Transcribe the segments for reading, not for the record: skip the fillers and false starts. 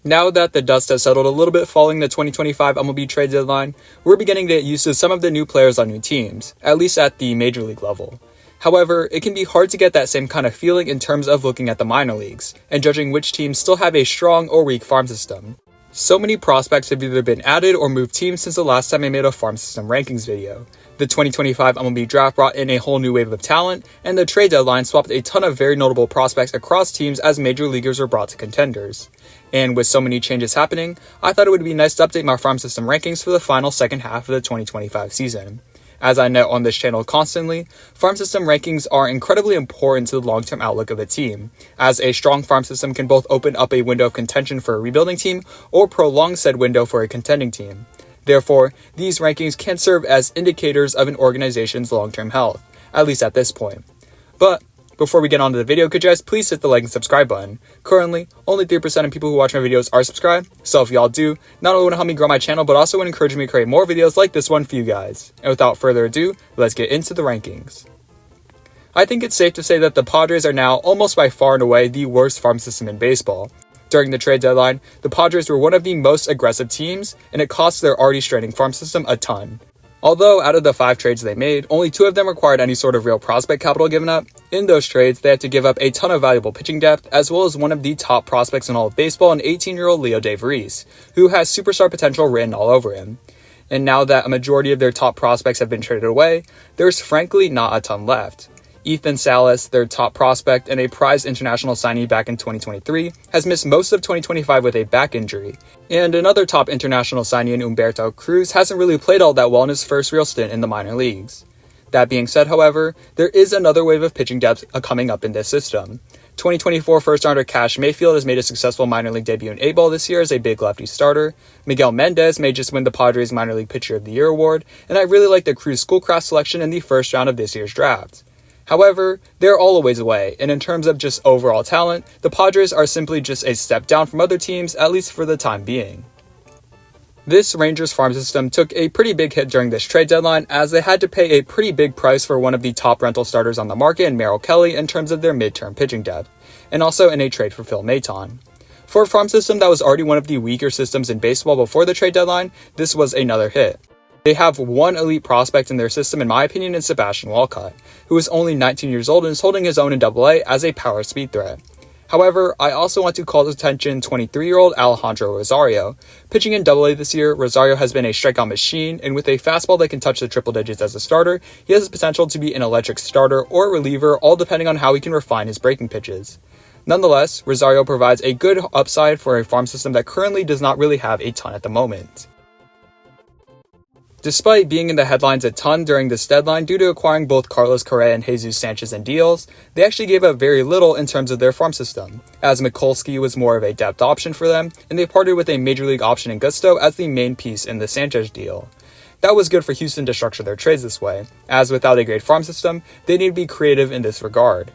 Now that the dust has settled a little bit following the 2025 MLB trade deadline, we're beginning to get used to some of the new players on new teams, at least at the major league level. However, it can be hard to get that same kind of feeling in terms of looking at the minor leagues, and judging which teams still have a strong or weak farm system. So many prospects have either been added or moved teams since the last time I made a farm system rankings video. The 2025 MLB draft brought in a whole new wave of talent, and the trade deadline swapped a ton of very notable prospects across teams as major leaguers were brought to contenders. And with so many changes happening, I thought it would be nice to update my farm system rankings for the final second half of the 2025 season. As I note on this channel constantly, farm system rankings are incredibly important to the long-term outlook of a team, as a strong farm system can both open up a window of contention for a rebuilding team or prolong said window for a contending team. Therefore, these rankings can serve as indicators of an organization's long-term health, at least at this point. But before we get on to the video, could you guys please hit the like and subscribe button? Currently, only 3% of people who watch my videos are subscribed, so if y'all do, not only would it help me grow my channel, but also would encourage me to create more videos like this one for you guys. And without further ado, let's get into the rankings. I think it's safe to say that the Padres are now almost by far and away the worst farm system in baseball. During the trade deadline, the Padres were one of the most aggressive teams, and it cost their already straining farm system a ton. Although out of the 5 trades they made, only 2 of them required any sort of real prospect capital given up, in those trades they had to give up a ton of valuable pitching depth, as well as one of the top prospects in all of baseball, an 18-year-old Leo DeVries, who has superstar potential written all over him. And now that a majority of their top prospects have been traded away, there's frankly not a ton left. Ethan Salas, their top prospect and a prized international signee back in 2023, has missed most of 2025 with a back injury. And another top international signee in Humberto Cruz hasn't really played all that well in his first real stint in the minor leagues. That being said, however, there is another wave of pitching depth coming up in this system. 2024 first-rounder Cash Mayfield has made a successful minor league debut in A-ball this year as a big lefty starter. Miguel Mendez may just win the Padres Minor League Pitcher of the Year award, and I really like the Cruz Schoolcraft selection in the first round of this year's draft. However, they're all a ways away, and in terms of just overall talent, the Padres are simply just a step down from other teams, at least for the time being. This Rangers farm system took a pretty big hit during this trade deadline, as they had to pay a pretty big price for one of the top rental starters on the market in Merrill Kelly in terms of their midterm pitching depth, and also in a trade for Phil Maton. For a farm system that was already one of the weaker systems in baseball before the trade deadline, this was another hit. They have one elite prospect in their system, in my opinion, in Sebastian Walcott, who is only 19 years old and is holding his own in AA as a power speed threat. However, I also want to call to attention 23-year-old Alejandro Rosario. Pitching in AA this year, Rosario has been a strikeout machine, and with a fastball that can touch the triple digits as a starter, he has the potential to be an electric starter or reliever, all depending on how he can refine his breaking pitches. Nonetheless, Rosario provides a good upside for a farm system that currently does not really have a ton at the moment. Despite being in the headlines a ton during this deadline due to acquiring both Carlos Correa and Jesus Sanchez in deals, they actually gave up very little in terms of their farm system, as Mikulski was more of a depth option for them, and they parted with a major league option in Gusto as the main piece in the Sanchez deal. That was good for Houston to structure their trades this way, as without a great farm system, they need to be creative in this regard.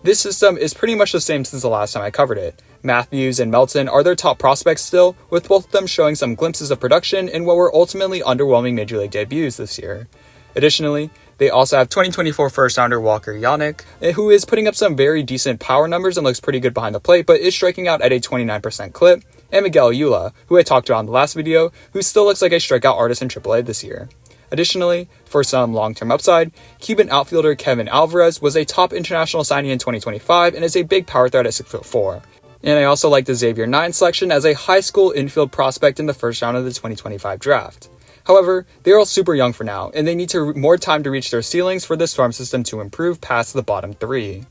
This system is pretty much the same since the last time I covered it. Matthews and Melton are their top prospects still, with both of them showing some glimpses of production in what were ultimately underwhelming major league debuts this year. Additionally, they also have 2024 first-rounder Walker Yannick, who is putting up some very decent power numbers and looks pretty good behind the plate, but is striking out at a 29% clip, and Miguel Eula, who I talked about in the last video, who still looks like a strikeout artist in AAA this year. Additionally, for some long-term upside, Cuban outfielder Kevin Alvarez was a top international signee in 2025 and is a big power threat at 6'4". And I also like the Xavier 9 selection as a high school infield prospect in the first round of the 2025 draft. However, they're all super young for now, and they need more time to reach their ceilings for this farm system to improve past the bottom 3.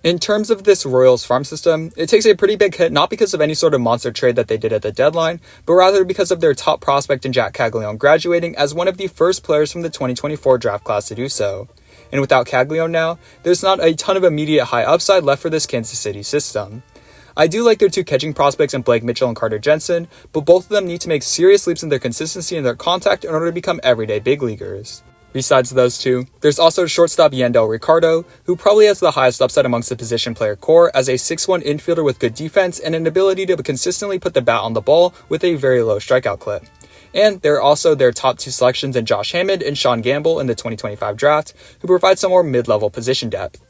In terms of this Royals farm system, it takes a pretty big hit not because of any sort of monster trade that they did at the deadline, but rather because of their top prospect in Jack Caglione graduating as one of the first players from the 2024 draft class to do so. And without Caglione now, there's not a ton of immediate high upside left for this Kansas City system. I do like their 2 catching prospects in Blake Mitchell and Carter Jensen, but both of them need to make serious leaps in their consistency and their contact in order to become everyday big leaguers. Besides those 2, there's also shortstop Yandel Ricardo, who probably has the highest upside amongst the position player core as a 6'1" infielder with good defense and an ability to consistently put the bat on the ball with a very low strikeout clip. And there are also their top 2 selections in Josh Hammond and Sean Gamble in the 2025 draft, who provide some more mid-level position depth.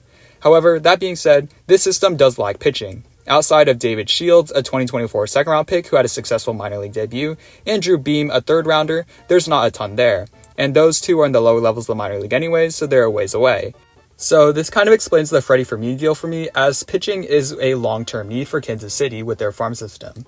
However, that being said, this system does lack pitching. Outside of David Shields, a 2024 second-round pick who had a successful minor league debut, and Drew Beam, a third-rounder, there's not a ton there. And those two are in the lower levels of the minor league anyways, so they're a ways away. So this kind of explains the Freddie for me deal for me, as pitching is a long-term need for Kansas City with their farm system.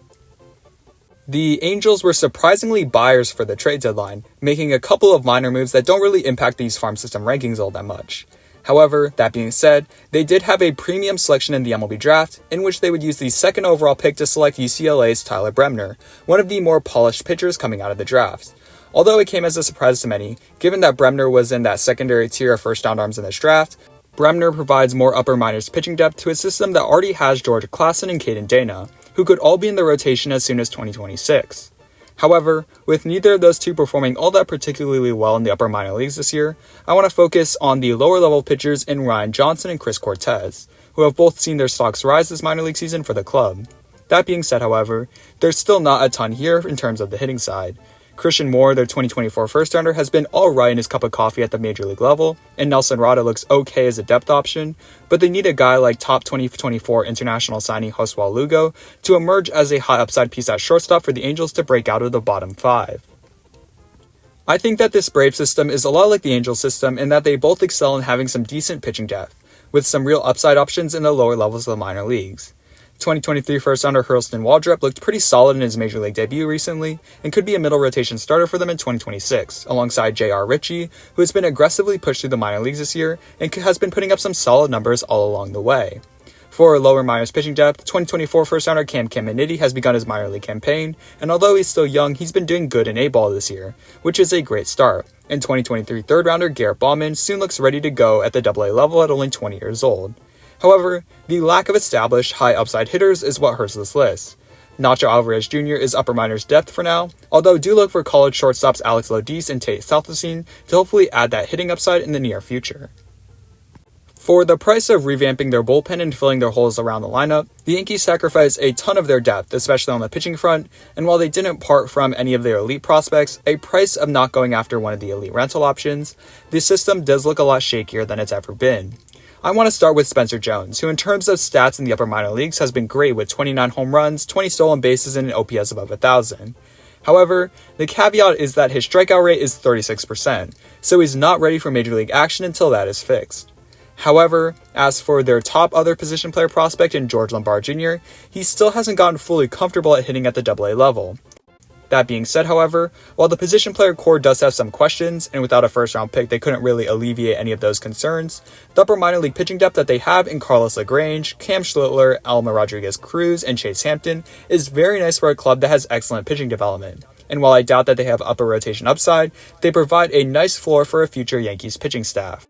The Angels were surprisingly buyers for the trade deadline, making a couple of minor moves that don't really impact these farm system rankings all that much. However, that being said, they did have a premium selection in the MLB draft, in which they would use the second overall pick to select UCLA's Tyler Bremner, one of the more polished pitchers coming out of the draft. Although it came as a surprise to many, given that Bremner was in that secondary tier of first-round arms in this draft, Bremner provides more upper minors pitching depth to a system that already has George Klassen and Caden Dana, who could all be in the rotation as soon as 2026. However, with neither of those two performing all that particularly well in the upper minor leagues this year, I want to focus on the lower level pitchers in Ryan Johnson and Chris Cortez, who have both seen their stocks rise this minor league season for the club. That being said, however, there's still not a ton here in terms of the hitting side. Christian Moore, their 2024 first-rounder, has been alright in his cup of coffee at the major league level, and Nelson Rada looks okay as a depth option, but they need a guy like top 2024 international signing Josué Lugo to emerge as a high upside piece at shortstop for the Angels to break out of the bottom 5. I think that this Brave system is a lot like the Angels system in that they both excel in having some decent pitching depth, with some real upside options in the lower levels of the minor leagues. 2023 first-rounder Hurston Waldrep looked pretty solid in his major league debut recently and could be a middle rotation starter for them in 2026, alongside J.R. Ritchie, who has been aggressively pushed through the minor leagues this year and has been putting up some solid numbers all along the way. For lower minors pitching depth, 2024 first-rounder Cam Caminiti has begun his minor league campaign, and although he's still young, he's been doing good in A-ball this year, which is a great start. And 2023 third-rounder Garrett Bauman soon looks ready to go at the AA level at only 20 years old. However, the lack of established high upside hitters is what hurts this list. Nacho Alvarez Jr. is upper minors depth for now, although do look for college shortstops Alex Lodis and Tate Southwestine to hopefully add that hitting upside in the near future. For the price of revamping their bullpen and filling their holes around the lineup, the Yankees sacrificed a ton of their depth, especially on the pitching front, and while they didn't part from any of their elite prospects, a price of not going after one of the elite rental options, the system does look a lot shakier than it's ever been. I want to start with Spencer Jones, who in terms of stats in the upper minor leagues has been great with 29 home runs, 20 stolen bases, and an OPS above 1,000. However, the caveat is that his strikeout rate is 36%, so he's not ready for major league action until that is fixed. However, as for their top other position player prospect in George Lombard Jr., he still hasn't gotten fully comfortable at hitting at the AA level. That being said, however, while the position player core does have some questions, and without a first-round pick they couldn't really alleviate any of those concerns, the upper minor league pitching depth that they have in Carlos LaGrange, Cam Schlittler, Alma Rodriguez-Cruz, and Chase Hampton is very nice for a club that has excellent pitching development. And while I doubt that they have upper rotation upside, they provide a nice floor for a future Yankees pitching staff.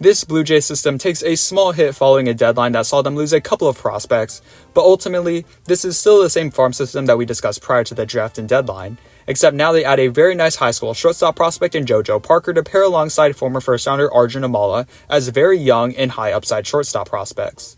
This Blue Jays system takes a small hit following a deadline that saw them lose a couple of prospects, but ultimately, this is still the same farm system that we discussed prior to the draft and deadline, except now they add a very nice high school shortstop prospect in JoJo Parker to pair alongside former first-rounder Arjun Amala as very young and high upside shortstop prospects.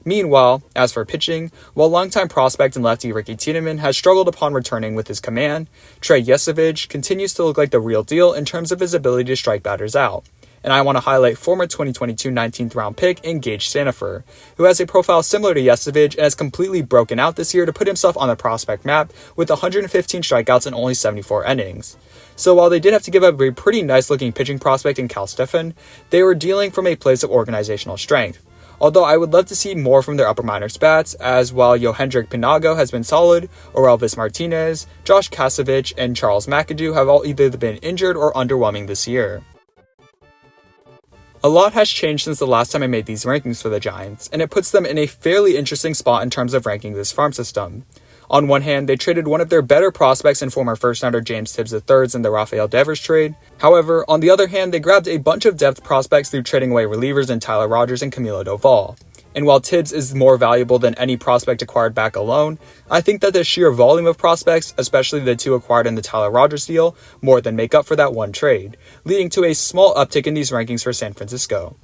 Meanwhile, as for pitching, while longtime prospect and lefty Ricky Tiedemann has struggled upon returning with his command, Trey Yesevich continues to look like the real deal in terms of his ability to strike batters out. And I want to highlight former 2022 19th round pick in Gage Stanifer, who has a profile similar to Yesevich and has completely broken out this year to put himself on the prospect map with 115 strikeouts in only 74 innings. So while they did have to give up a pretty nice looking pitching prospect in Cal Stephan, they were dealing from a place of organizational strength. Although I would love to see more from their upper minors bats, as while Yohendrick Pinago has been solid, Orelvis Martinez, Josh Kasevich, and Charles McAdoo have all either been injured or underwhelming this year. A lot has changed since the last time I made these rankings for the Giants, and it puts them in a fairly interesting spot in terms of ranking this farm system. On one hand, they traded one of their better prospects and former first-rounder James Tibbs III in the Rafael Devers trade. However, on the other hand, they grabbed a bunch of depth prospects through trading away relievers in Tyler Rogers and Camilo Doval. And while Tibbs is more valuable than any prospect acquired back alone, I think that the sheer volume of prospects, especially the two acquired in the Tyler Rogers deal, more than make up for that one trade, leading to a small uptick in these rankings for San Francisco.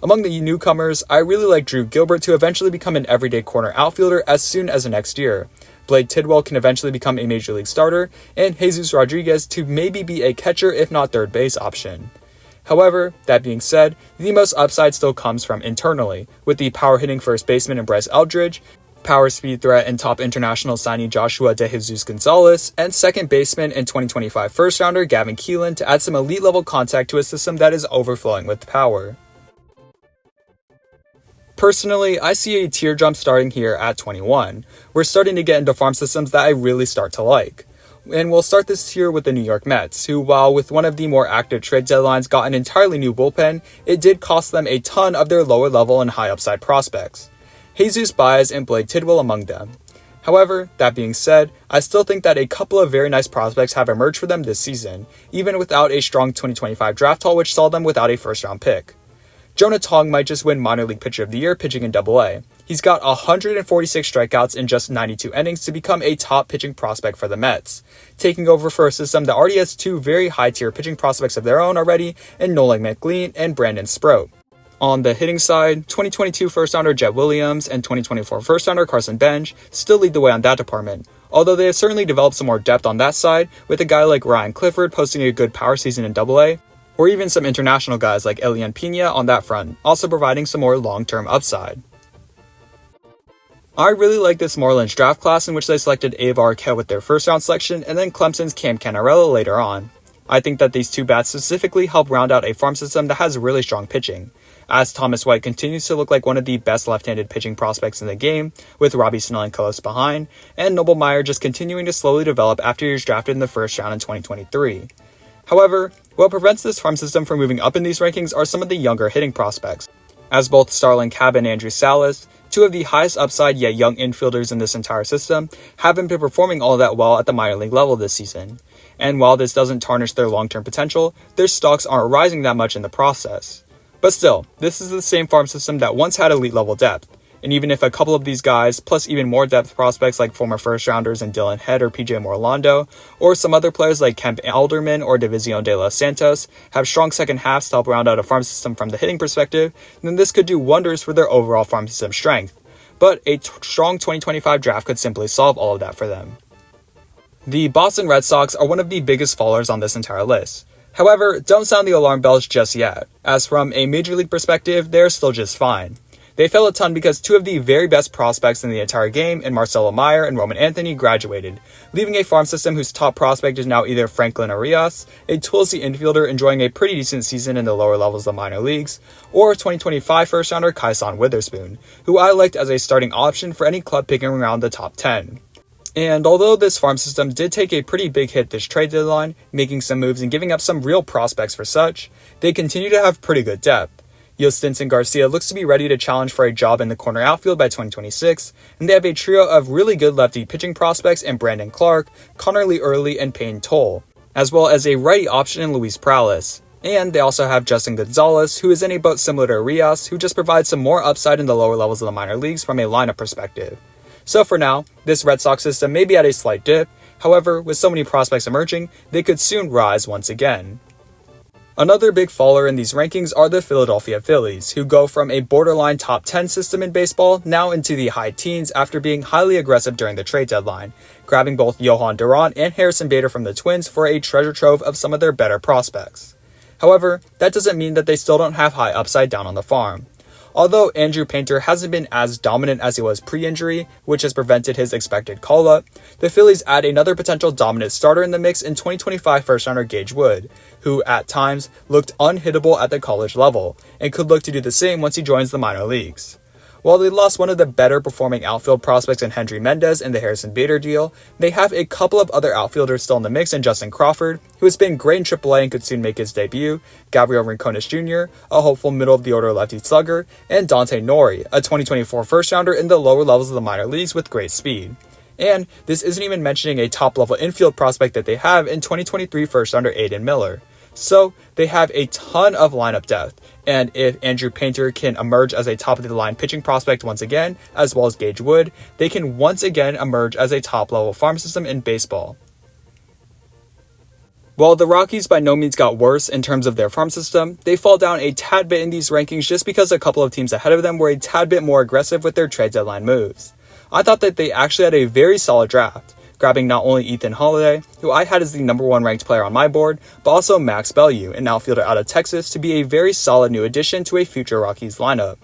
Among the newcomers, I really like Drew Gilbert to eventually become an everyday corner outfielder as soon as next year. Blake Tidwell can eventually become a major league starter, and Jesus Rodriguez to maybe be a catcher if not third base option. However, that being said, the most upside still comes from internally, with the power-hitting first baseman in Bryce Eldridge, power speed threat and top international signee Joshua De Jesus Gonzalez, and second baseman and 2025 first-rounder Gavin Keelan to add some elite-level contact to a system that is overflowing with power. Personally, I see a tier jump starting here at 21. We're starting to get into farm systems that I really start to like. And we'll start this tier with the New York Mets, who, while with one of the more active trade deadlines got an entirely new bullpen, it did cost them a ton of their lower level and high upside prospects. Jesus Baez and Blake Tidwell among them. However, that being said, I still think that a couple of very nice prospects have emerged for them this season, even without a strong 2025 draft haul which saw them without a first-round pick. Jonah Tong might just win Minor League Pitcher of the Year pitching in AA. He's got 146 strikeouts in just 92 innings to become a top pitching prospect for the Mets, taking over for a system that already has two very high-tier pitching prospects of their own already in Nolan McLean and Brandon Sproat. On the hitting side, 2022 first-rounder Jet Williams and 2024 first-rounder Carson Bench still lead the way on that department, although they have certainly developed some more depth on that side, with a guy like Ryan Clifford posting a good power season in AA, or even some international guys like Elian Pena on that front, also providing some more long-term upside. I really like this Marlins draft class in which they selected Avar Arquette with their first-round selection and then Clemson's Cam Cannarella later on. I think that these two bats specifically help round out a farm system that has really strong pitching, as Thomas White continues to look like one of the best left-handed pitching prospects in the game, with Robbie Snell and close behind, and Noble Meyer just continuing to slowly develop after he was drafted in the first round in 2023. However, what prevents this farm system from moving up in these rankings are some of the younger hitting prospects, as both Starlin Caba and Andrew Salas, two of the highest upside yet young infielders in this entire system, haven't been performing all that well at the minor league level this season. And while this doesn't tarnish their long-term potential, their stocks aren't rising that much in the process. But still, this is the same farm system that once had elite level depth, and even if a couple of these guys, plus even more depth prospects like former first-rounders in Dylan Head or PJ Morlando, or some other players like Kemp Alderman or Division de los Santos, have strong second halves to help round out a farm system from the hitting perspective, then this could do wonders for their overall farm system strength. But a strong 2025 draft could simply solve all of that for them. The Boston Red Sox are one of the biggest fallers on this entire list. However, don't sound the alarm bells just yet, as from a major league perspective, they're still just fine. They fell a ton because two of the very best prospects in the entire game in Marcelo Meyer and Roman Anthony graduated, leaving a farm system whose top prospect is now either Franklin Arias, a toolsy infielder enjoying a pretty decent season in the lower levels of the minor leagues, or 2025 first-rounder Kyson Witherspoon, who I liked as a starting option for any club picking around the top 10. And although this farm system did take a pretty big hit this trade deadline, making some moves and giving up some real prospects for such, they continue to have pretty good depth. Yostinson Garcia looks to be ready to challenge for a job in the corner outfield by 2026, and they have a trio of really good lefty pitching prospects in Brandon Clark, Connor Lee Early, and Payne Toll, as well as a righty option in Luis Perales. And they also have Justin Gonzalez, who is in a boat similar to Arias, who just provides some more upside in the lower levels of the minor leagues from a lineup perspective. So for now, this Red Sox system may be at a slight dip, however, with so many prospects emerging, they could soon rise once again. Another big faller in these rankings are the Philadelphia Phillies, who go from a borderline top 10 system in baseball now into the high teens after being highly aggressive during the trade deadline, grabbing both Johan Duran and Harrison Bader from the Twins for a treasure trove of some of their better prospects. However, that doesn't mean that they still don't have high upside down on the farm. Although Andrew Painter hasn't been as dominant as he was pre-injury, which has prevented his expected call-up, the Phillies add another potential dominant starter in the mix in 2025 first-rounder Gage Wood, who at times looked unhittable at the college level, and could look to do the same once he joins the minor leagues. While they lost one of the better performing outfield prospects in Hendry Mendez in the Harrison Bader deal, they have a couple of other outfielders still in the mix in Justin Crawford, who has been great in AAA and could soon make his debut, Gabriel Rincones Jr., a hopeful middle-of-the-order lefty slugger, and Dante Nori, a 2024 first-rounder in the lower levels of the minor leagues with great speed. And this isn't even mentioning a top-level infield prospect that they have in 2023 first-rounder Aiden Miller. So, they have a ton of lineup depth, and if Andrew Painter can emerge as a top-of-the-line pitching prospect once again, as well as Gage Wood, they can once again emerge as a top-level farm system in baseball. While the Rockies by no means got worse in terms of their farm system, they fall down a tad bit in these rankings just because a couple of teams ahead of them were a tad bit more aggressive with their trade deadline moves. I thought that they actually had a very solid draft, grabbing not only Ethan Holiday, who I had as the number 1 ranked player on my board, but also Max Bellew, an outfielder out of Texas, to be a very solid new addition to a future Rockies lineup.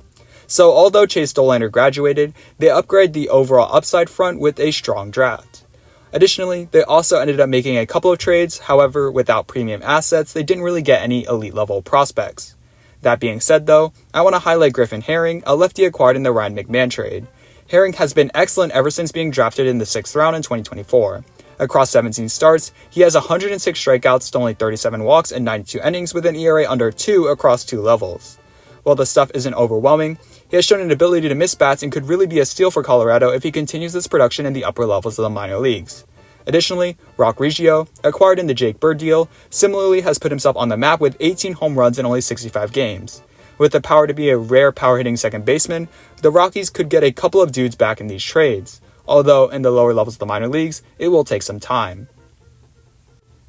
So although Chase Dollander graduated, they upgraded the overall upside front with a strong draft. Additionally, they also ended up making a couple of trades, however, without premium assets, they didn't really get any elite level prospects. That being said though, I want to highlight Griffin Herring, a lefty acquired in the Ryan McMahon trade. Herring has been excellent ever since being drafted in the 6th round in 2024. Across 17 starts, he has 106 strikeouts to only 37 walks and 92 innings with an ERA under 2 across 2 levels. While the stuff isn't overwhelming, he has shown an ability to miss bats and could really be a steal for Colorado if he continues this production in the upper levels of the minor leagues. Additionally, Rock Reggio, acquired in the Jake Bird deal, similarly has put himself on the map with 18 home runs in only 65 games. With the power to be a rare power-hitting second baseman, the Rockies could get a couple of dudes back in these trades, although in the lower levels of the minor leagues, it will take some time.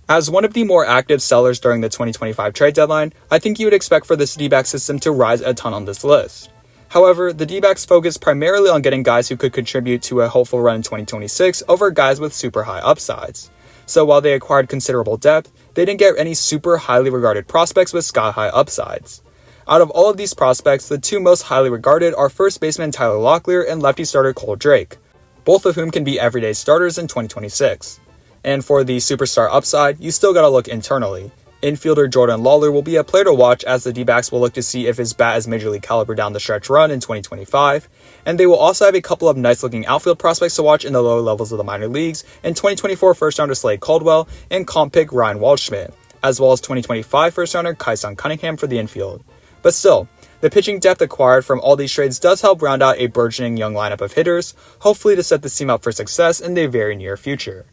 As one of the more active sellers during the 2025 trade deadline, I think you would expect for this D-backs system to rise a ton on this list. However, the D-backs focus primarily on getting guys who could contribute to a hopeful run in 2026 over guys with super high upsides. So while they acquired considerable depth, they didn't get any super highly regarded prospects with sky-high upsides. Out of all of these prospects, the 2 most highly regarded are first baseman Tyler Locklear and lefty starter Cole Drake, both of whom can be everyday starters in 2026. And for the superstar upside, you still gotta look internally. Infielder Jordan Lawler will be a player to watch as the D-backs will look to see if his bat is major league caliber down the stretch run in 2025, and they will also have a couple of nice looking outfield prospects to watch in the lower levels of the minor leagues in 2024 first rounder Slade Caldwell and comp pick Ryan Waldschmidt, as well as 2025 first rounder Kyson Cunningham for the infield. But still, the pitching depth acquired from all these trades does help round out a burgeoning young lineup of hitters, hopefully to set the team up for success in the very near future.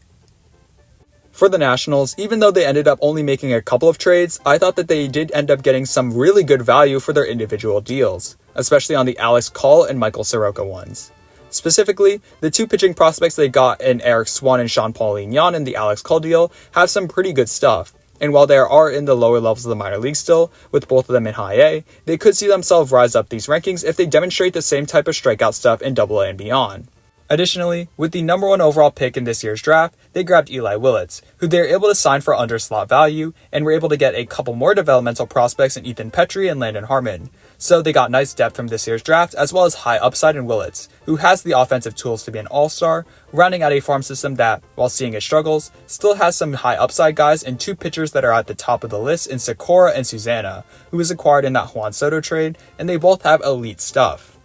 For the Nationals, even though they ended up only making a couple of trades, I thought that they did end up getting some really good value for their individual deals, especially on the Alex Call and Michael Soroka ones. Specifically, the 2 pitching prospects they got in Eric Swan and Jean-Paul Lignan in the Alex Call deal have some pretty good stuff. And while they are in the lower levels of the minor league still, with both of them in high A, they could see themselves rise up these rankings if they demonstrate the same type of strikeout stuff in Double A and beyond. Additionally, with the number 1 overall pick in this year's draft, they grabbed Eli Willits, who they were able to sign for under slot value, and were able to get a couple more developmental prospects in Ethan Petrie and Landon Harmon. So they got nice depth from this year's draft, as well as high upside in Willits, who has the offensive tools to be an all-star, rounding out a farm system that, while seeing its struggles, still has some high upside guys and 2 pitchers that are at the top of the list in Sakura and Susanna, who was acquired in that Juan Soto trade, and they both have elite stuff.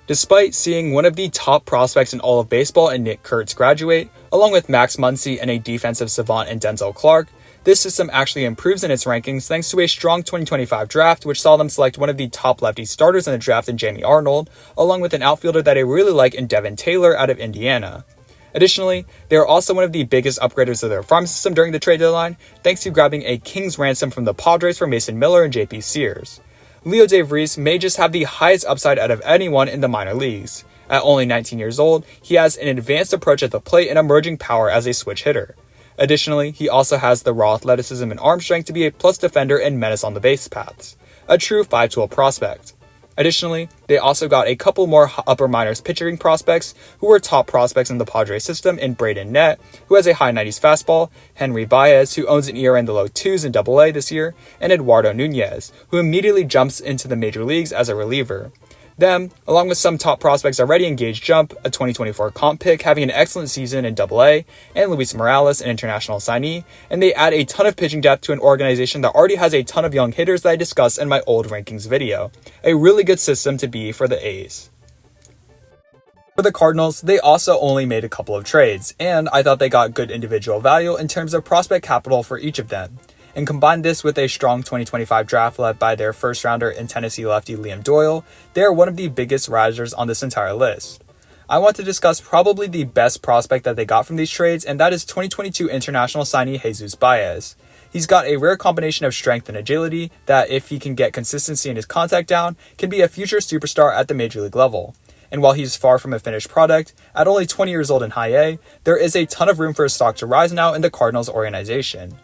Despite seeing one of the top prospects in all of baseball in Nick Kurtz graduate, along with Max Muncy and a defensive savant in Denzel Clark, this system actually improves in its rankings thanks to a strong 2025 draft which saw them select one of the top lefty starters in the draft in Jamie Arnold, along with an outfielder that I really like in Devin Taylor out of Indiana. Additionally, they are also one of the biggest upgraders of their farm system during the trade deadline, thanks to grabbing a king's ransom from the Padres for Mason Miller and JP Sears. Leo DeVries may just have the highest upside out of anyone in the minor leagues. At only 19 years old, he has an advanced approach at the plate and emerging power as a switch hitter. Additionally, he also has the raw athleticism and arm strength to be a plus defender and menace on the base paths. A true 5-tool prospect. Additionally, they also got a couple more upper minors pitching prospects who were top prospects in the Padres system in Braden Nett, who has a high 90s fastball, Henry Baez, who owns an ERA in the low 2s in Double A this year, and Eduardo Nunez, who immediately jumps into the major leagues as a reliever. Them, along with some top prospects already engaged jump, a 2024 comp pick having an excellent season in Double A, and Luis Morales, an international signee, and they add a ton of pitching depth to an organization that already has a ton of young hitters that I discussed in my old rankings video. A really good system to be for the A's. For the Cardinals, they also only made a couple of trades, and I thought they got good individual value in terms of prospect capital for each of them. And combine this with a strong 2025 draft led by their first rounder in Tennessee lefty Liam Doyle, they are one of the biggest risers on this entire list. I want to discuss probably the best prospect that they got from these trades, and that is 2022 international signee Jesus Baez. He's got a rare combination of strength and agility that, if he can get consistency in his contact down, can be a future superstar at the major league level. And while he's far from a finished product, at only 20 years old in high A, there is a ton of room for his stock to rise now in the Cardinals organization.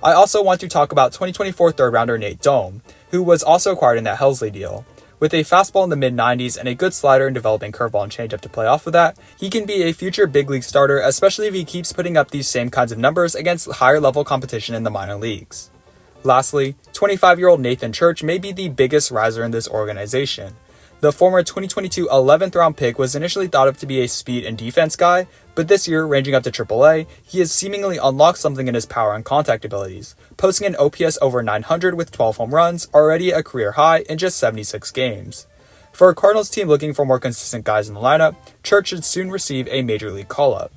I also want to talk about 2024 third rounder Nate Dome, who was also acquired in that Helsley deal. With a fastball in the mid-90s and a good slider and developing curveball and changeup to play off of that, he can be a future big league starter, especially if he keeps putting up these same kinds of numbers against higher level competition in the minor leagues. Lastly, 25-year-old Nathan Church may be the biggest riser in this organization. The former 2022 11th round pick was initially thought of to be a speed and defense guy, but this year, ranging up to AAA, he has seemingly unlocked something in his power and contact abilities, posting an OPS over 900 with 12 home runs, already a career high in just 76 games. For a Cardinals team looking for more consistent guys in the lineup, Church should soon receive a major league call-up.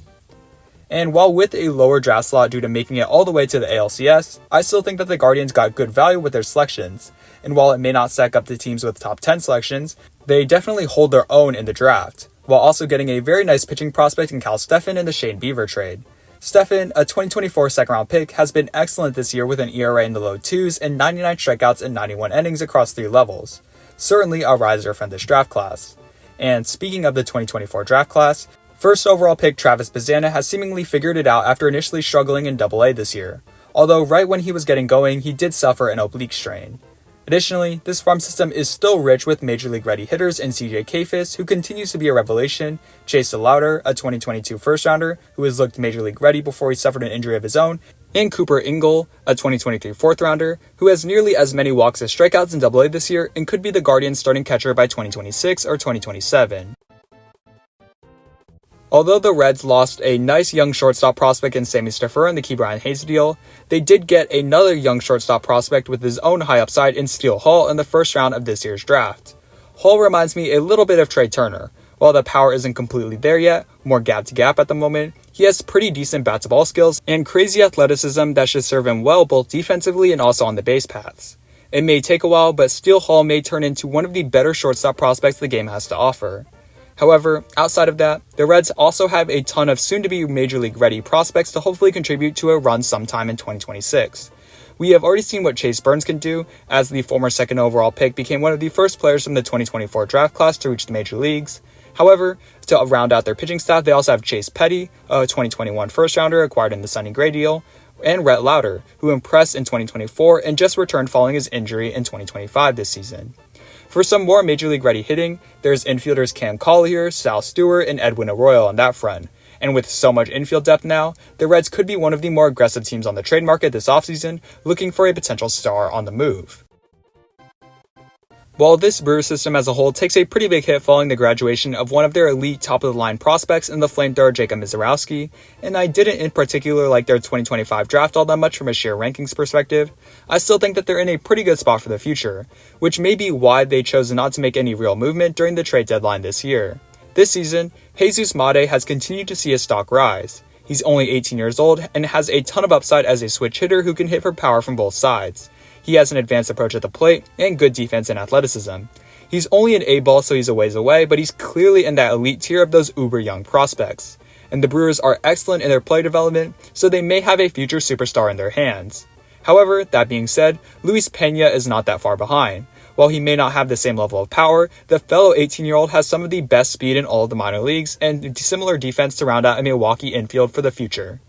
And while with a lower draft slot due to making it all the way to the ALCS, I still think that the Guardians got good value with their selections, and while it may not stack up to teams with top 10 selections, they definitely hold their own in the draft, while also getting a very nice pitching prospect in Cal Stephan in the Shane Bieber trade. Stephan, a 2024 second-round pick, has been excellent this year with an ERA in the low 2s and 99 strikeouts and 91 innings across 3 levels. Certainly a riser from this draft class. And speaking of the 2024 draft class, first overall pick Travis Bazzana has seemingly figured it out after initially struggling in AA this year, although right when he was getting going, he did suffer an oblique strain. Additionally, this farm system is still rich with Major League ready hitters in CJ Kayfus, who continues to be a revelation, Chase DeLauder, a 2022 first-rounder, who has looked Major League ready before he suffered an injury of his own, and Cooper Ingle, a 2023 fourth-rounder, who has nearly as many walks as strikeouts in AA this year and could be the Guardians' starting catcher by 2026 or 2027. Although the Reds lost a nice young shortstop prospect in Sammy Staffer in the Ke'Bryan Hayes deal, they did get another young shortstop prospect with his own high upside in Steele Hall in the first round of this year's draft. Hall reminds me a little bit of Trey Turner. While the power isn't completely there yet, more gap to gap at the moment, he has pretty decent bat-to-ball skills and crazy athleticism that should serve him well both defensively and also on the base paths. It may take a while, but Steele Hall may turn into one of the better shortstop prospects the game has to offer. However, outside of that, the Reds also have a ton of soon-to-be Major League ready prospects to hopefully contribute to a run sometime in 2026. We have already seen what Chase Burns can do, as the former second overall pick became one of the first players from the 2024 draft class to reach the major leagues. However, to round out their pitching staff, they also have Chase Petty, a 2021 first-rounder acquired in the Sonny Gray deal, and Rhett Lauder, who impressed in 2024 and just returned following his injury in 2025 this season. For some more Major League ready hitting, there's infielders Cam Collier, Sal Stewart, and Edwin Arroyo on that front. And with so much infield depth now, the Reds could be one of the more aggressive teams on the trade market this offseason, looking for a potential star on the move. While this Brewers system as a whole takes a pretty big hit following the graduation of one of their elite top-of-the-line prospects in the flamethrower Jacob Misiorowski, and I didn't in particular like their 2025 draft all that much from a sheer rankings perspective, I still think that they're in a pretty good spot for the future, which may be why they chose not to make any real movement during the trade deadline this year. This season, Jesus Made has continued to see his stock rise. He's only 18 years old and has a ton of upside as a switch hitter who can hit for power from both sides. He has an advanced approach at the plate and good defense and athleticism. He's only an A-ball, so he's a ways away, but he's clearly in that elite tier of those uber young prospects. And the Brewers are excellent in their play development, so they may have a future superstar in their hands. However, that being said, Luis Pena is not that far behind. While he may not have the same level of power, the fellow 18-year-old has some of the best speed in all of the minor leagues and similar defense to round out a Milwaukee infield for the future.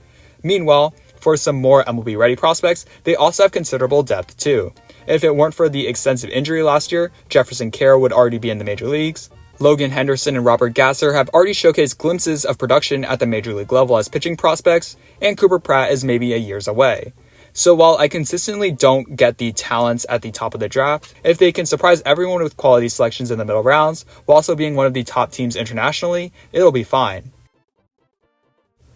Meanwhile, for some more MLB ready prospects, they also have considerable depth too. If it weren't for the extensive injury last year, Jefferson Carroll would already be in the major leagues. Logan Henderson and Robert Gasser have already showcased glimpses of production at the major league level as pitching prospects, and Cooper Pratt is maybe a years away. So while I consistently don't get the talents at the top of the draft, if they can surprise everyone with quality selections in the middle rounds, while also being one of the top teams internationally, it'll be fine.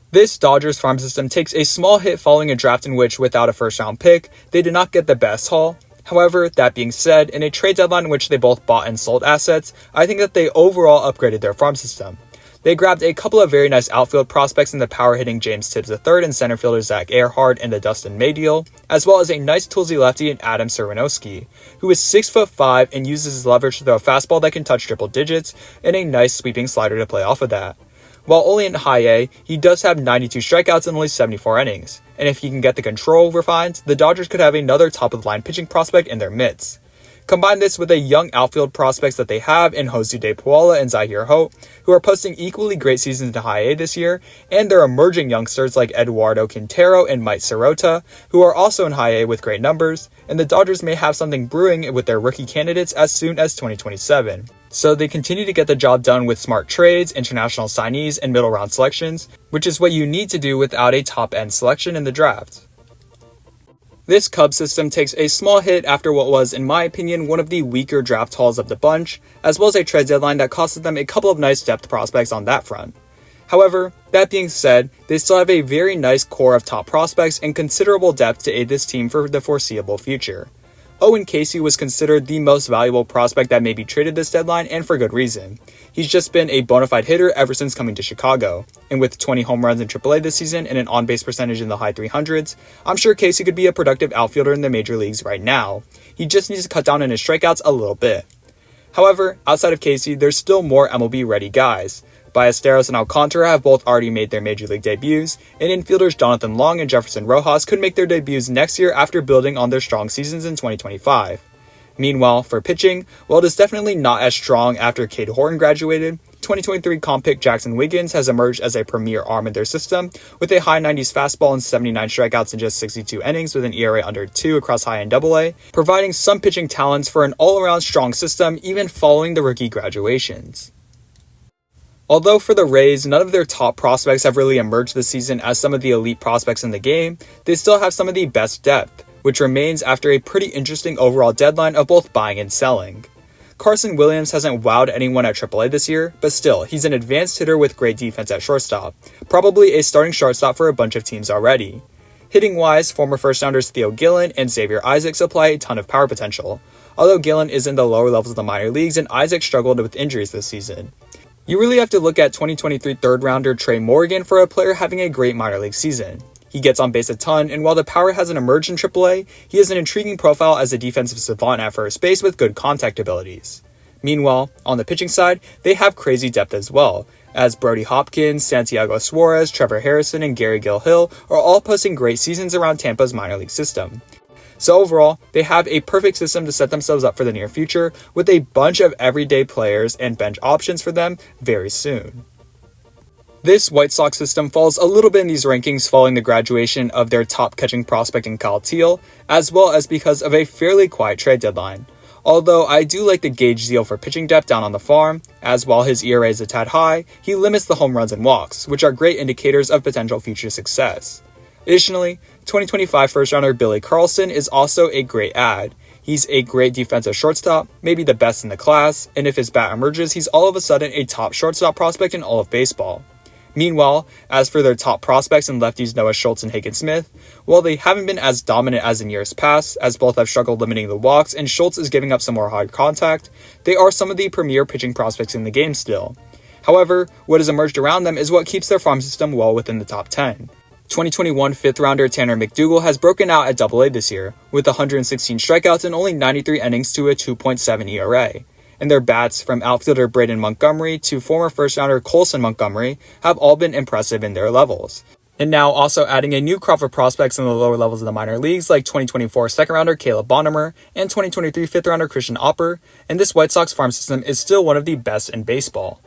This Dodgers farm system takes a small hit following a draft in which, without a first-round pick, they did not get the best haul. However, that being said, in a trade deadline in which they both bought and sold assets, I think that they overall upgraded their farm system. They grabbed a couple of very nice outfield prospects in the power-hitting James Tibbs III and center fielder Zach Earhart and the Dustin May deal, as well as a nice toolsy lefty in Adam Serenowski, who is 6'5" and uses his leverage to throw a fastball that can touch triple digits and a nice sweeping slider to play off of that. While only in high A, he does have 92 strikeouts in only 74 innings, and if he can get the control refined, the Dodgers could have another top-of-the-line pitching prospect in their midst. Combine this with the young outfield prospects that they have in Jose De Paula and Zahir Hope, who are posting equally great seasons in High A this year, and their emerging youngsters like Eduardo Quintero and Mike Sirota, who are also in High A with great numbers, and the Dodgers may have something brewing with their rookie candidates as soon as 2027. So they continue to get the job done with smart trades, international signees, and middle round selections, which is what you need to do without a top-end selection in the draft. This Cubs system takes a small hit after what was, in my opinion, one of the weaker draft hauls of the bunch, as well as a trade deadline that costed them a couple of nice depth prospects on that front. However, that being said, they still have a very nice core of top prospects and considerable depth to aid this team for the foreseeable future. Owen Casey was considered the most valuable prospect that may be traded this deadline, and for good reason. He's just been a bona fide hitter ever since coming to Chicago, and with 20 home runs in AAA this season and an on-base percentage in the high 300s, I'm sure Casey could be a productive outfielder in the major leagues right now. He just needs to cut down on his strikeouts a little bit. However, outside of Casey, there's still more MLB-ready guys. Ballesteros and Alcantara have both already made their major league debuts, and infielders Jonathan Long and Jefferson Rojas could make their debuts next year after building on their strong seasons in 2025. Meanwhile, for pitching, while it is definitely not as strong after Cade Horton graduated, 2023 comp pick Jackson Wiggins has emerged as a premier arm in their system, with a high 90s fastball and 79 strikeouts in just 62 innings with an ERA under 2 across high and AA, providing some pitching talents for an all-around strong system even following the rookie graduations. Although for the Rays, none of their top prospects have really emerged this season as some of the elite prospects in the game, they still have some of the best depth, which remains after a pretty interesting overall deadline of both buying and selling. Carson Williams hasn't wowed anyone at AAA this year, but still, he's an advanced hitter with great defense at shortstop, probably a starting shortstop for a bunch of teams already. Hitting-wise, former first-rounders Theo Gillen and Xavier Isaacs supply a ton of power potential, although Gillen is in the lower levels of the minor leagues and Isaacs struggled with injuries this season. You really have to look at 2023 third-rounder Trey Morgan for a player having a great minor league season. He gets on base a ton, and while the power hasn't emerged in AAA, he has an intriguing profile as a defensive savant at first base with good contact abilities. Meanwhile, on the pitching side, they have crazy depth as well, as Brody Hopkins, Santiago Suarez, Trevor Harrison, and Gary Gil-Hill are all posting great seasons around Tampa's minor league system. So overall, they have a perfect system to set themselves up for the near future, with a bunch of everyday players and bench options for them very soon. This White Sox system falls a little bit in these rankings following the graduation of their top catching prospect in Kyle Teal, as well as because of a fairly quiet trade deadline. Although I do like the Gage deal for pitching depth down on the farm, as while his ERA is a tad high, he limits the home runs and walks, which are great indicators of potential future success. Additionally, 2025 first-rounder Billy Carlson is also a great add. He's a great defensive shortstop, maybe the best in the class, and if his bat emerges, he's all of a sudden a top shortstop prospect in all of baseball. Meanwhile, as for their top prospects in lefties Noah Schultz and Hagen Smith, while they haven't been as dominant as in years past, as both have struggled limiting the walks and Schultz is giving up some more hard contact, they are some of the premier pitching prospects in the game still. However, what has emerged around them is what keeps their farm system well within the top 10. 2021 fifth-rounder Tanner McDougal has broken out at AA this year, with 116 strikeouts and only 93 innings to a 2.7 ERA. And their bats, from outfielder Braden Montgomery to former first-rounder Colson Montgomery, have all been impressive in their levels. And now also adding a new crop of prospects in the lower levels of the minor leagues like 2024 second-rounder Caleb Bonnemer and 2023 fifth-rounder Christian Opper, and this White Sox farm system is still one of the best in baseball.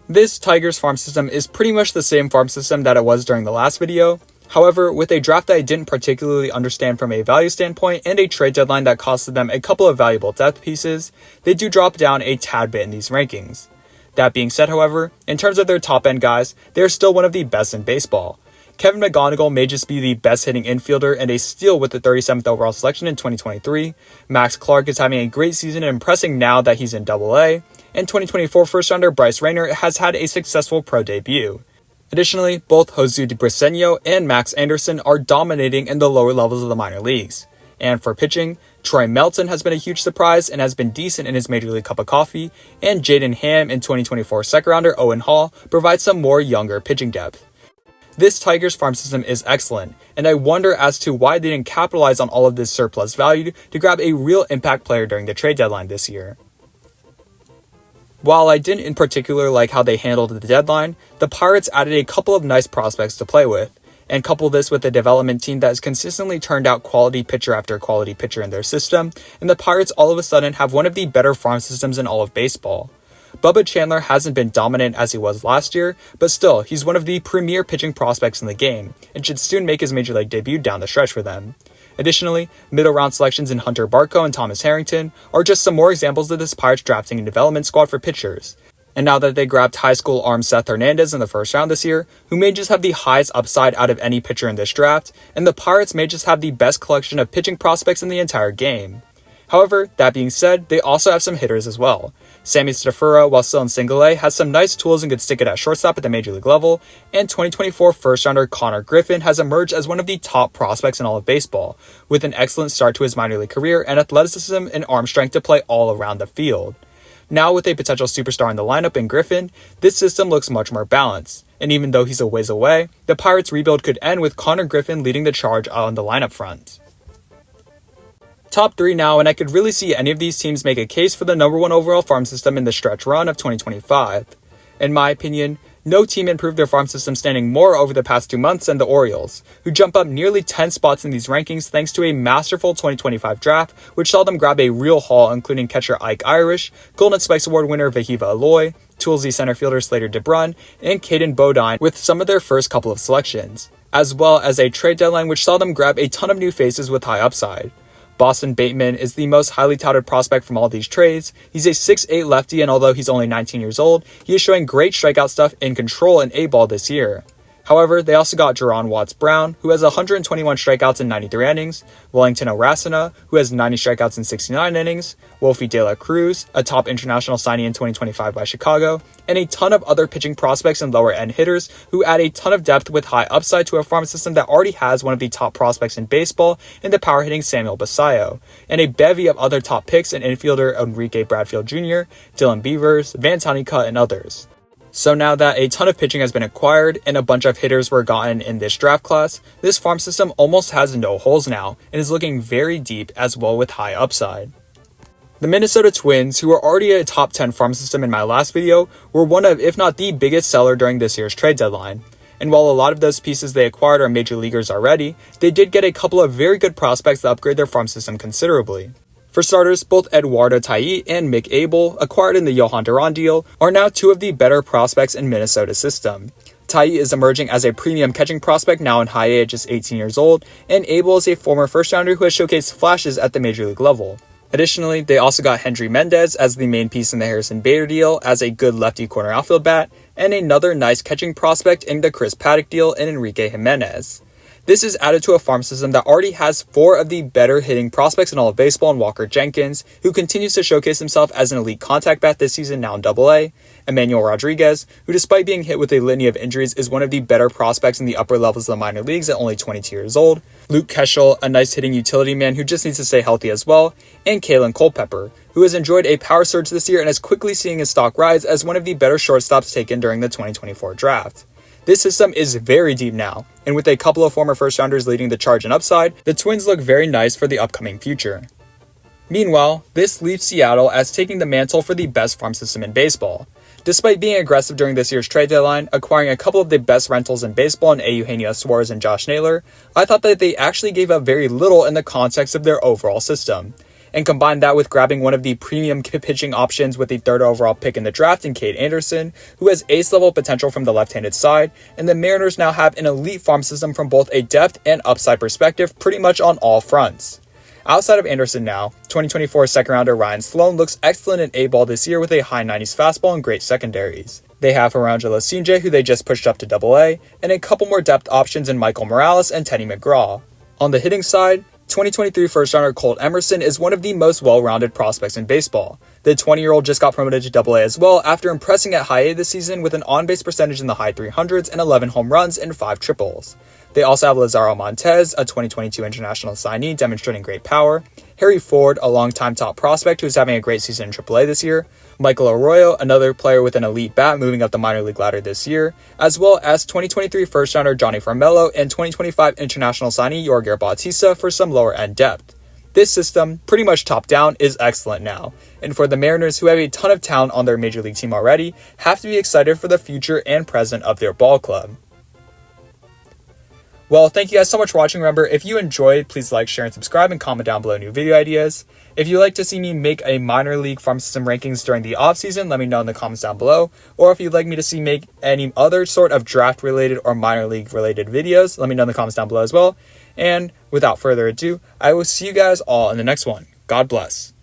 This Tigers farm system is pretty much the same farm system that it was during the last video. However, with a draft that I didn't particularly understand from a value standpoint and a trade deadline that costed them a couple of valuable depth pieces, they do drop down a tad bit in these rankings. That being said, however, in terms of their top-end guys, they are still one of the best in baseball. Kevin McGonigal may just be the best hitting infielder and a steal with the 37th overall selection in 2023. Max Clark is having a great season and impressing now that he's in AA. And 2024 first-rounder Bryce Rayner has had a successful pro debut. Additionally, both Jose de Briseño and Max Anderson are dominating in the lower levels of the minor leagues. And for pitching, Troy Melton has been a huge surprise and has been decent in his major league cup of coffee, and Jaden Ham and 2024 second-rounder Owen Hall provide some more younger pitching depth. This Tigers farm system is excellent, and I wonder as to why they didn't capitalize on all of this surplus value to grab a real impact player during the trade deadline this year. While I didn't in particular like how they handled the deadline, the Pirates added a couple of nice prospects to play with, and couple this with a development team that has consistently turned out quality pitcher after quality pitcher in their system, and the Pirates all of a sudden have one of the better farm systems in all of baseball. Bubba Chandler hasn't been dominant as he was last year, but still, he's one of the premier pitching prospects in the game, and should soon make his major league debut down the stretch for them. Additionally, middle round selections in Hunter Barco and Thomas Harrington are just some more examples of this Pirates drafting and development squad for pitchers. And now that they grabbed high school arm Seth Hernandez in the first round this year, who may just have the highest upside out of any pitcher in this draft, and the Pirates may just have the best collection of pitching prospects in the entire game. However, that being said, they also have some hitters as well. Sammy Stafura, while still in single A, has some nice tools and could stick it at shortstop at the major league level, and 2024 first-rounder Connor Griffin has emerged as one of the top prospects in all of baseball, with an excellent start to his minor league career and athleticism and arm strength to play all around the field. Now with a potential superstar in the lineup in Griffin, this system looks much more balanced, and even though he's a ways away, the Pirates' rebuild could end with Connor Griffin leading the charge on the lineup front. Top 3 now, and I could really see any of these teams make a case for the number 1 overall farm system in the stretch run of 2025. In my opinion, no team improved their farm system standing more over the past 2 months than the Orioles, who jump up nearly 10 spots in these rankings thanks to a masterful 2025 draft, which saw them grab a real haul including catcher Ike Irish, Golden Spikes Award winner Vahiva Aloy, toolsy center fielder Slater DeBrun, and Caden Bodine with some of their first couple of selections, as well as a trade deadline which saw them grab a ton of new faces with high upside. Boston Bateman is the most highly touted prospect from all these trades. He's a 6'8 lefty, and although he's only 19 years old, he is showing great strikeout stuff and control in A-ball this year. However, they also got Jerron Watts-Brown, who has 121 strikeouts in 93 innings, Wellington Aracena, who has 90 strikeouts in 69 innings, Wolfie De La Cruz, a top international signee in 2025 by Chicago, and a ton of other pitching prospects and lower-end hitters who add a ton of depth with high upside to a farm system that already has one of the top prospects in baseball in the power-hitting Samuel Basallo, and a bevy of other top picks in infielder Enrique Bradfield Jr., Dylan Beavers, Van Toneycutt, and others. So now that a ton of pitching has been acquired and a bunch of hitters were gotten in this draft class, this farm system almost has no holes now and is looking very deep as well with high upside. The Minnesota Twins, who were already a top 10 farm system in my last video, were one of, if not the biggest seller during this year's trade deadline. And while a lot of those pieces they acquired are major leaguers already, they did get a couple of very good prospects that upgrade their farm system considerably. For starters, both Eduardo Taillé and Mick Abel, acquired in the Johan Duran deal, are now 2 of the better prospects in Minnesota's system. Taillé is emerging as a premium catching prospect now in high A at just 18 years old, and Abel is a former first-rounder who has showcased flashes at the major league level. Additionally, they also got Hendry Mendez as the main piece in the Harrison Bader deal as a good lefty corner outfield bat, and another nice catching prospect in the Chris Paddock deal in Enrique Jimenez. This is added to a farm system that already has 4 of the better hitting prospects in all of baseball in Walker Jenkins, who continues to showcase himself as an elite contact bat this season now in AA, Emmanuel Rodriguez, who despite being hit with a litany of injuries is one of the better prospects in the upper levels of the minor leagues at only 22 years old, Luke Keschel, a nice hitting utility man who just needs to stay healthy as well, and Kalen Culpepper, who has enjoyed a power surge this year and is quickly seeing his stock rise as one of the better shortstops taken during the 2024 draft. This system is very deep now, and with a couple of former first-rounders leading the charge in upside, the Twins look very nice for the upcoming future. Meanwhile, this leaves Seattle as taking the mantle for the best farm system in baseball. Despite being aggressive during this year's trade deadline, acquiring a couple of the best rentals in baseball in Eugenio Suarez and Josh Naylor, I thought that they actually gave up very little in the context of their overall system. And combine that with grabbing one of the premium pitching options with the 3rd overall pick in the draft in Cade Anderson, who has ace-level potential from the left-handed side, and the Mariners now have an elite farm system from both a depth and upside perspective pretty much on all fronts. Outside of Anderson now, 2024 second-rounder Ryan Sloan looks excellent in A-ball this year with a high 90s fastball and great secondaries. They have Arangelo Sinje, who they just pushed up to AA, and a couple more depth options in Michael Morales and Teddy McGraw. On the hitting side, 2023 first-rounder Colt Emerson is one of the most well-rounded prospects in baseball. The 20-year-old just got promoted to AA as well after impressing at high A this season with an on-base percentage in the high 300s and 11 home runs and 5 triples. They also have Lazaro Montez, a 2022 international signee demonstrating great power, Harry Ford, a longtime top prospect who is having a great season in AAA this year, Michael Arroyo, another player with an elite bat moving up the minor league ladder this year, as well as 2023 first-rounder Johnny Farmello and 2025 international signee Yorger Bautista for some lower-end depth. This system, pretty much top-down, is excellent now, and for the Mariners, who have a ton of talent on their major league team already, have to be excited for the future and present of their ball club. Well, thank you guys so much for watching. Remember, if you enjoyed, please like, share, and subscribe, and comment down below new video ideas. If you'd like to see me make a minor league farm system rankings during the offseason, let me know in the comments down below. Or if you'd like me to see make any other sort of draft related or minor league related videos, let me know in the comments down below as well. And without further ado, I will see you guys all in the next one. God bless.